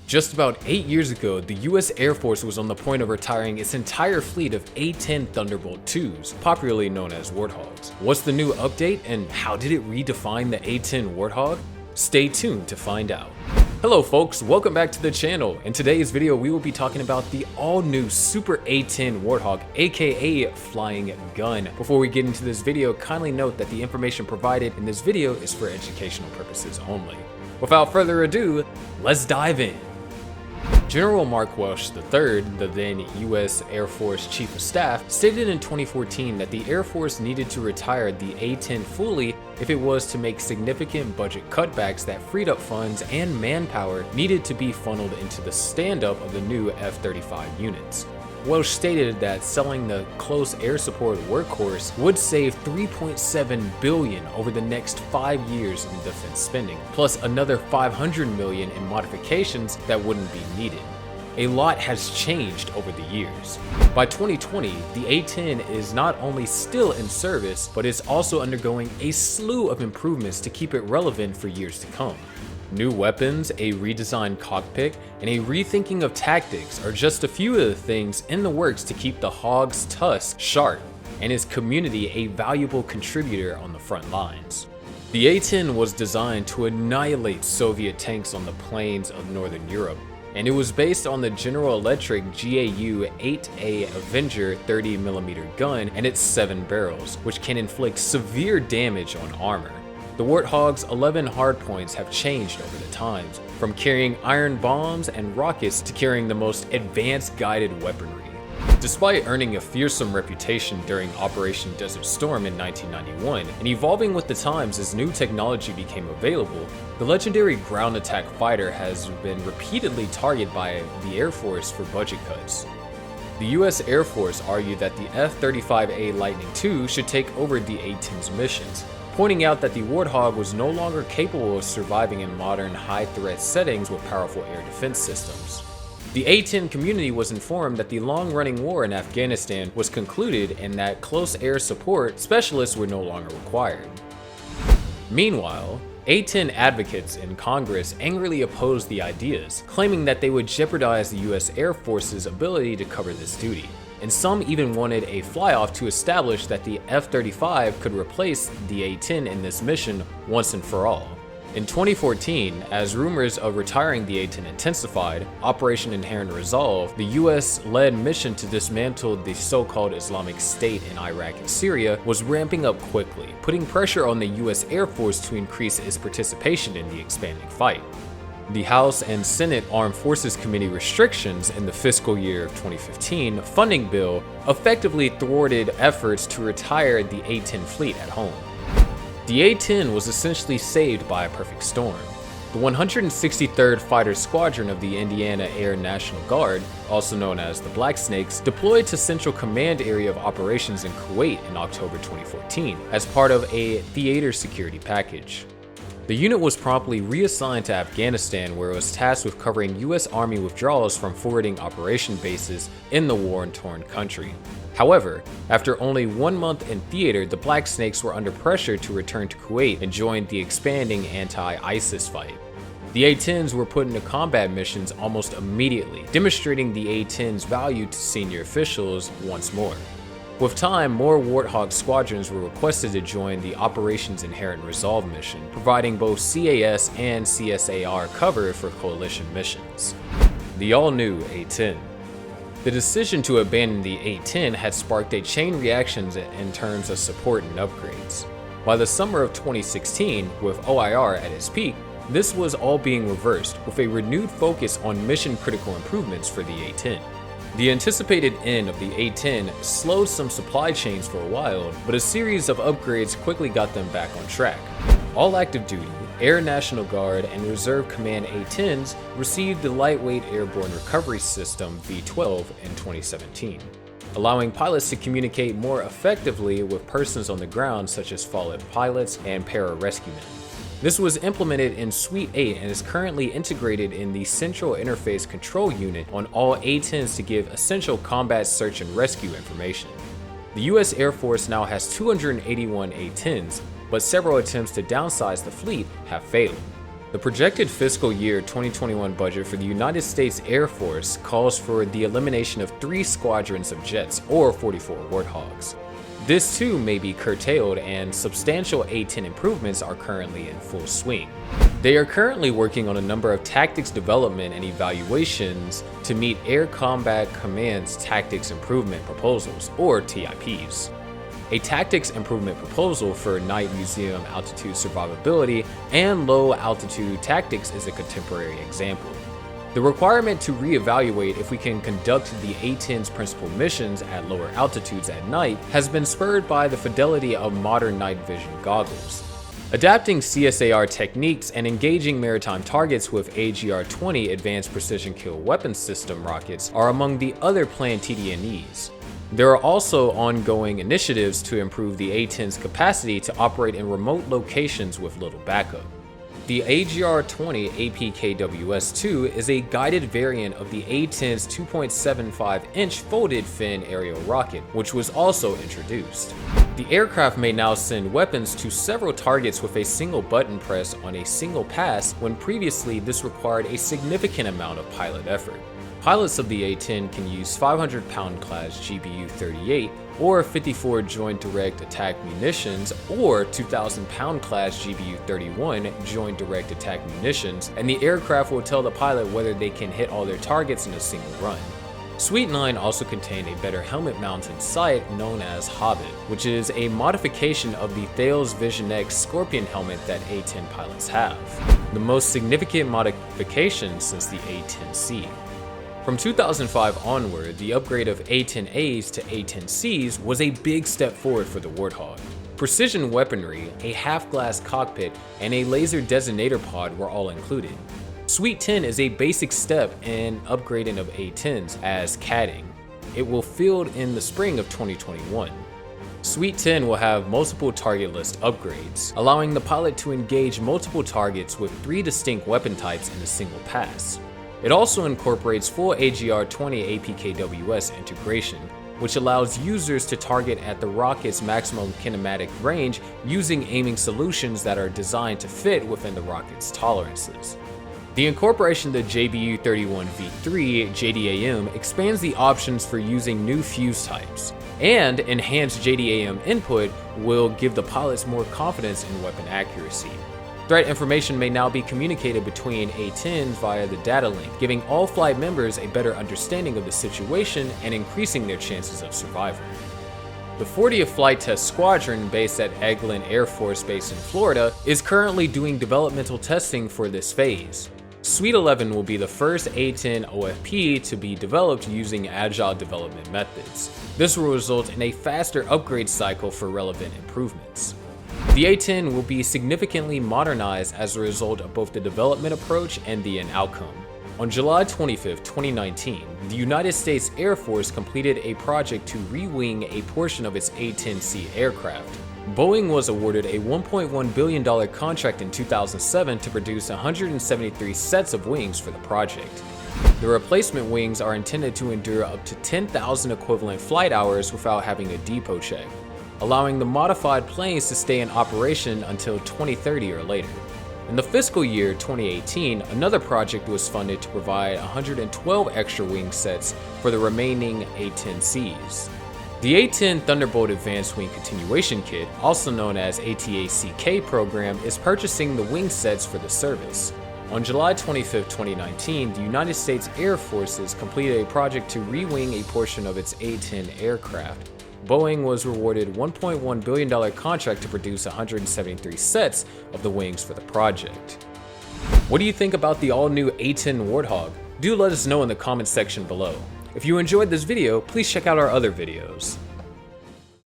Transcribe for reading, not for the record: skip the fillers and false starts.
Just about 8 years ago, the US Air Force was on the point of retiring its entire fleet of A-10 Thunderbolt IIs, popularly known as Warthogs. What's the new update, and how did it redefine the A-10 Warthog? Stay tuned to find out. Hello folks, welcome back to the channel. In today's video, we will be talking about the all-new Super A-10 Warthog, aka Flying Gun. Before we get into this video, kindly note that the information provided in this video is for educational purposes only. Without further ado, let's dive in. General Mark Welsh III, the then US Air Force Chief of Staff, stated in 2014 that the Air Force needed to retire the A-10 fully if it was to make significant budget cutbacks that freed up funds and manpower needed to be funneled into the stand-up of the new F-35 units. Welsh stated that selling the close air support workhorse would save $3.7 billion over the next 5 years in defense spending, plus another $500 million in modifications that wouldn't be needed. A lot has changed over the years. By 2020, the A-10 is not only still in service, but is also undergoing a slew of improvements to keep it relevant for years to come. New weapons, a redesigned cockpit, and a rethinking of tactics are just a few of the things in the works to keep the Hog's tusk sharp and its community a valuable contributor on the front lines. The A-10 was designed to annihilate Soviet tanks on the plains of Northern Europe, and it was based on the General Electric GAU-8A Avenger 30mm gun and its 7 barrels, which can inflict severe damage on armor. The Warthog's 11 hardpoints have changed over the times, from carrying iron bombs and rockets to carrying the most advanced guided weaponry. Despite earning a fearsome reputation during Operation Desert Storm in 1991 and evolving with the times as new technology became available, the legendary ground attack fighter has been repeatedly targeted by the Air Force for budget cuts. The US Air Force argued that the F-35A Lightning II should take over the A-10's missions, pointing out that the Warthog was no longer capable of surviving in modern high-threat settings with powerful air defense systems. The A-10 community was informed that the long-running war in Afghanistan was concluded and that close air support specialists were no longer required. Meanwhile, A-10 advocates in Congress angrily opposed the ideas, claiming that they would jeopardize the US Air Force's ability to cover this duty. And some even wanted a fly-off to establish that the F-35 could replace the A-10 in this mission once and for all. In 2014, as rumors of retiring the A-10 intensified, Operation Inherent Resolve, the US-led mission to dismantle the so-called Islamic State in Iraq and Syria, was ramping up quickly, putting pressure on the US Air Force to increase its participation in the expanding fight. The House and Senate Armed Forces Committee restrictions in the fiscal year of 2015 funding bill effectively thwarted efforts to retire the A-10 fleet at home. The A-10 was essentially saved by a perfect storm. The 163rd Fighter Squadron of the Indiana Air National Guard, also known as the Black Snakes, deployed to Central Command Area of Operations in Kuwait in October 2014 as part of a theater security package. The unit was promptly reassigned to Afghanistan, where it was tasked with covering US Army withdrawals from forwarding operation bases in the war-torn country. However, after only 1 month in theater, the Black Snakes were under pressure to return to Kuwait and join the expanding anti-ISIS fight. The A-10s were put into combat missions almost immediately, demonstrating the A-10's value to senior officials once more. With time, more Warthog squadrons were requested to join the Operations Inherent Resolve mission, providing both CAS and CSAR cover for coalition missions. The all-new A-10. The decision to abandon the A-10 had sparked a chain reaction in terms of support and upgrades. By the summer of 2016, with OIR at its peak, this was all being reversed, with a renewed focus on mission-critical improvements for the A-10. The anticipated end of the A-10 slowed some supply chains for a while, but a series of upgrades quickly got them back on track. All active duty, Air National Guard, and Reserve Command A-10s received the Lightweight Airborne Recovery System V-12 in 2017, allowing pilots to communicate more effectively with persons on the ground such as fallen pilots and para-rescuemen. This was implemented in Suite 8 and is currently integrated in the Central Interface Control Unit on all A-10s to give essential combat search and rescue information. The US Air Force now has 281 A-10s, but several attempts to downsize the fleet have failed. The projected fiscal year 2021 budget for the United States Air Force calls for the elimination of 3 squadrons of jets, or 44 Warthogs. This too may be curtailed, and substantial A-10 improvements are currently in full swing. They are currently working on a number of tactics development and evaluations to meet Air Combat Command's Tactics Improvement Proposals, or TIPs. A tactics improvement proposal for night museum altitude survivability and low altitude tactics is a contemporary example. The requirement to reevaluate if we can conduct the A-10's principal missions at lower altitudes at night has been spurred by the fidelity of modern night vision goggles. Adapting CSAR techniques and engaging maritime targets with AGR-20 Advanced Precision Kill Weapon System rockets are among the other planned TD&Es. There are also ongoing initiatives to improve the A-10's capacity to operate in remote locations with little backup. The AGR-20 APKWS-2 is a guided variant of the A-10's 2.75-inch folded fin aerial rocket, which was also introduced. The aircraft may now send weapons to several targets with a single button press on a single pass, when previously this required a significant amount of pilot effort. Pilots of the A-10 can use 500-pound class GBU-38 or 54 Joint Direct Attack munitions or 2,000-pound class GBU-31 Joint Direct Attack munitions, and the aircraft will tell the pilot whether they can hit all their targets in a single run. Suite 9 also contained a better helmet-mounted sight known as Hobbit, which is a modification of the THALES VISIONIX Scorpion helmet that A-10 pilots have, the most significant modification since the A-10C. From 2005 onward, the upgrade of A-10As to A-10Cs was a big step forward for the Warthog. Precision weaponry, a half-glass cockpit, and a laser designator pod were all included. Suite 10 is a basic step in upgrading of A-10s as CADing. It will field in the spring of 2021. Suite 10 will have multiple target list upgrades, allowing the pilot to engage multiple targets with 3 distinct weapon types in a single pass. It also incorporates full AGR-20 APKWS integration, which allows users to target at the rocket's maximum kinematic range using aiming solutions that are designed to fit within the rocket's tolerances. The incorporation of the JBU-31V3 JDAM expands the options for using new fuse types, and enhanced JDAM input will give the pilots more confidence in weapon accuracy. Threat information may now be communicated between A-10s via the data link, giving all flight members a better understanding of the situation and increasing their chances of survival. The 40th Flight Test Squadron, based at Eglin Air Force Base in Florida, is currently doing developmental testing for this phase. Suite 11 will be the first A-10 OFP to be developed using agile development methods. This will result in a faster upgrade cycle for relevant improvements. The A-10 will be significantly modernized as a result of both the development approach and the end outcome. On July 25, 2019, the United States Air Force completed a project to re-wing a portion of its A-10C aircraft. Boeing was awarded a $1.1 billion contract in 2007 to produce 173 sets of wings for the project. The replacement wings are intended to endure up to 10,000 equivalent flight hours without having a depot check, allowing the modified planes to stay in operation until 2030 or later. In the fiscal year 2018, another project was funded to provide 112 extra wing sets for the remaining A-10Cs. The A-10 Thunderbolt Advanced Wing Continuation Kit, also known as ATACK program, is purchasing the wing sets for the service. On July 25, 2019, the United States Air Forces completed a project to re-wing a portion of its A-10 aircraft. Boeing was rewarded a $1.1 billion contract to produce 173 sets of the wings for the project. What do you think about the all-new A-10 Warthog? Do let us know in the comments section below. If you enjoyed this video, please check out our other videos.